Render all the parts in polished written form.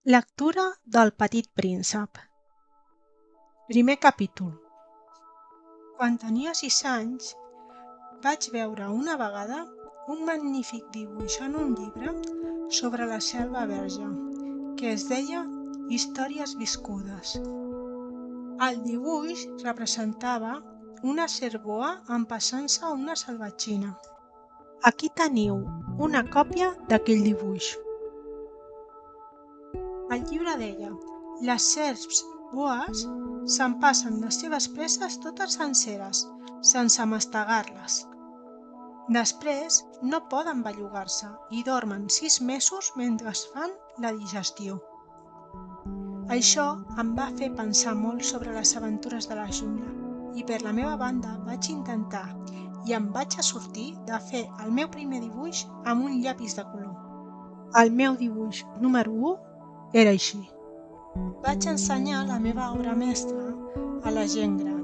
Lectura del Petit Príncep. Primer capítol. Quan tenia 6 anys, vaig veure una vegada un magnífic dibuix en un llibre sobre la selva verge, que es deia Històries viscudes. El dibuix representava una cervoa empassant-se a una salvatgina. Aquí teniu una còpia d'aquell dibuix. El llibre deia: les serps boes s'empassen les seves preses totes senceres, sense mastegar-les. Després no poden bellugar-se i dormen 6 mesos mentre es fan la digestió. Això em va fer pensar molt sobre les aventures de la jungla i per la meva banda vaig intentar i em vaig sortir de fer el meu primer dibuix amb un llapis de color. El meu dibuix número 1 era així. Vaig ensenyar la meva obra mestra a la gent gran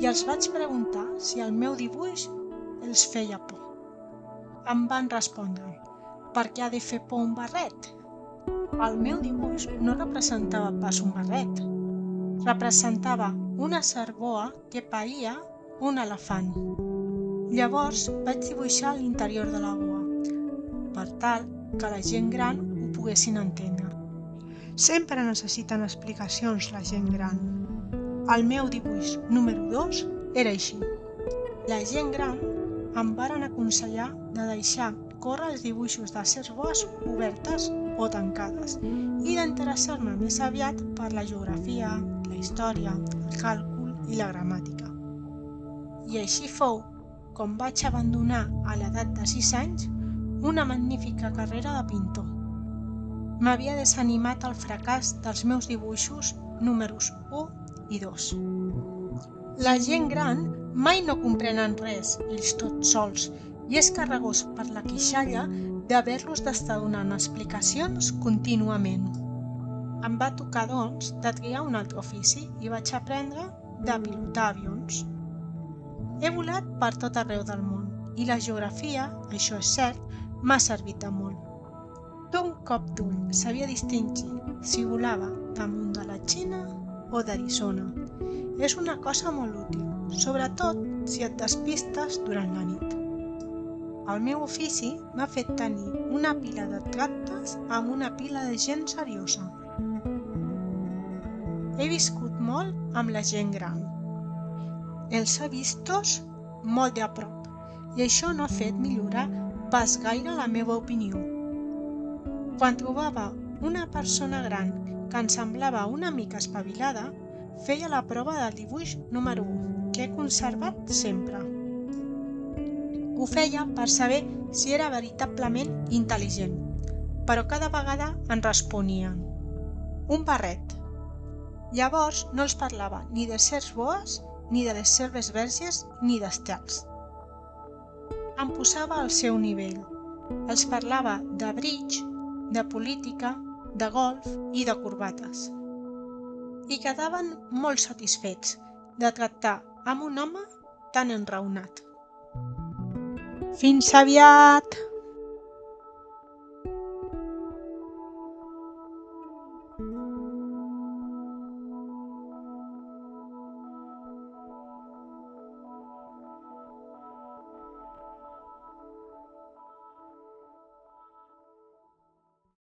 i els vaig preguntar si el meu dibuix els feia por. Em van respondre: per què ha de fer por un barret? El meu dibuix no representava pas un barret. Representava una cervoa que païa un elefant. Llavors vaig dibuixar l'interior de la boa, per tal que la gent gran ho poguessin entendre. Sempre necessiten explicacions la gent gran. El meu dibuix número 2 era així. La gent gran em varen aconsellar de deixar córrer els dibuixos de cervoes obertes o tancades i d'interessar-me més aviat per la geografia, la història, el càlcul i la gramàtica. I així fou com vaig abandonar a l'edat de 6 anys una magnífica carrera de pintor. M'havia desanimat el fracàs dels meus dibuixos números 1 i 2. La gent gran mai no comprenen res, ells tots sols, i és carregós per la queixalla d'haver-los d'estar donant explicacions contínuament. Em va tocar, doncs, de triar un altre ofici i vaig aprendre de pilotar avions. He volat per tot arreu del món i la geografia, això és cert, m'ha servit de molt. D'un cop d'ull sabia distingir si volava damunt de la Xina o d'Arizona. És una cosa molt útil, sobretot si et despistes durant la nit. El meu ofici m'ha fet tenir una pila de tractes amb una pila de gent seriosa. He viscut molt amb la gent gran. Els he vistos molt de a prop i això no ha fet millorar pas gaire la meva opinió. Quan trobava una persona gran que em semblava una mica espavilada, feia la prova del dibuix número 1, que he conservat sempre. Ho feia per saber si era veritablement intel·ligent, però cada vegada em responien: un barret. Llavors no els parlava ni de serps boes, ni de les selves verges, ni d'estels. Em posava al seu nivell. Els parlava de bridge, de política, de golf i de corbates. I quedaven molt satisfets de tractar amb un home tan enraonat. Fins aviat!